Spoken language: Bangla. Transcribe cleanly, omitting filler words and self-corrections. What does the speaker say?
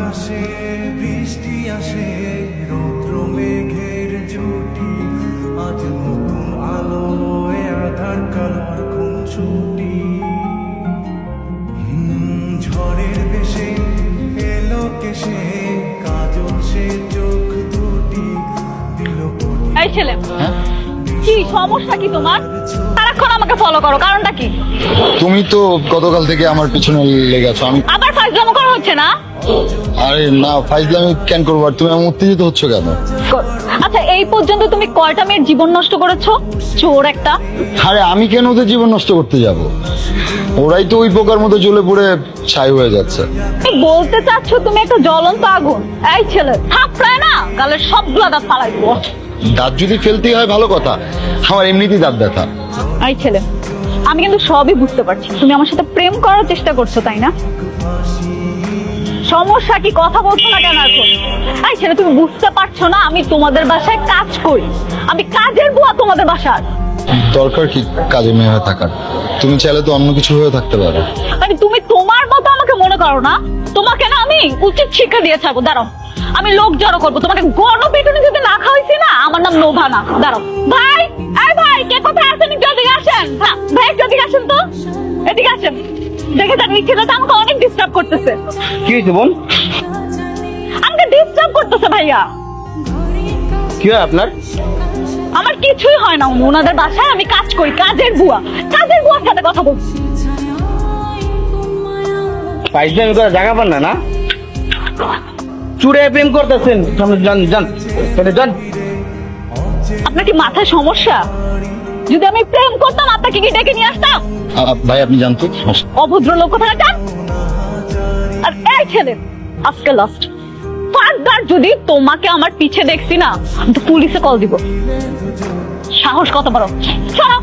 আকাশে বৃষ্টি আসে, রৌদ্র মেঘের জুটি, আজ নতুন আলোয় আধার কালার খুনসুটি। ঝড়ের দেশে এলো কেসে, কাজল সে চোখ দুটি দিল কোটি। এই ছেলে, কি সমস্যা কি তোমার? সারাক্ষণ আমাকে ফলো করো, কারণটা কি? তুমি তো গতকাল থেকে আমার পিছনে লেগে আছো। আমি আবার ফাজলামো করা হচ্ছে না? আরে না, ফাইজলামি কেন করবো? আর তুমি আমার উত্তেজিত হচ্ছ কেন? আচ্ছা, এই পর্যন্ত তুমি কয়টা মেয়ের জীবন নষ্ট করেছো? চোর একটা। আরে আমি কেন ওদের জীবন নষ্ট করতে যাব? ওরাই তো ওই পোকার মতো জ্বলে পুড়ে ছাই হয়ে যাচ্ছে। তুমি বলতে চাচ্ছ তুমি একটা জ্বলন্ত আগুন? এই ছেলে, থাপড়ায় না গালের সবগুলা দাঁত ফালাই দেবো। দাঁত যদি ফেলতেই হয় ভালো কথা, আমার এমনিতেই দাঁত ব্যথা। এই ছেলে, আমি কিন্তু সবই বুঝতে পারছি। তুমি আমার সাথে প্রেম করার চেষ্টা করছো, তাই না? সমস্যা কি? কথা বলছো না কেন এখন? এই ছেলে, তুমি বুঝতে পারছো না আমি তোমাদের বাসায় কাজ করি? আমি কাজের বুয়া তোমাদের বাসার। দরকার কি কাজে মেয়ে হয়ে থাকার? তুমি চাইলে তো অন্য কিছু হয়ে থাকতে পারো। মানে তুমি তোমার মতো আমাকে মনে করো না? তোমাকে না আমি উচিত শিক্ষা দিয়ে ছাড়বো। দাঁড়াও, আমি লোক জড়ো করবো। তোমাকে গণপিটুনি যদি না খাওয়াইছি না, আমার নাম নোভা না। দাঁড়াও ভাই, এই ভাই, কে কোথায় আছেন? একটু এদিকে আসেন। হ্যাঁ ভাই, একটু এদিকে আসেন তো, এদিকে আসেন। দেখে যান, এই ছেলেটা আমাকে অনেক ডিস্টার্ব করতেছে। কি হয়েছে বোন? আমাকে ডিস্টার্ব করতেছে ভাইয়া। কি হয় আপনার? আমার কিছুই হয় না, ওনাদের বাসায় আমি কাজ করি, কাজের বুয়া। কাজের বুয়ার সাথে কথা বলছি। ফাইজলামি করে জায়গা পান না? চুড়ে প্রেম করতেছেন। সামনে যান যান যান। আপনার কি মাথায় সমস্যা? যদি আমি প্রেম করতাম আপনাকে কি ডেকে নিয়ে আসতাম? ভাই আপনি জানতো অভদ্র লোক কোথায় যান? আর এই ছেলে, আজকে লাস্ট। ফার্দার যদি তোমাকে আমার পিছে দেখছি না, আমি তো পুলিশে কল দিব। সাহস কত বড়! চলো।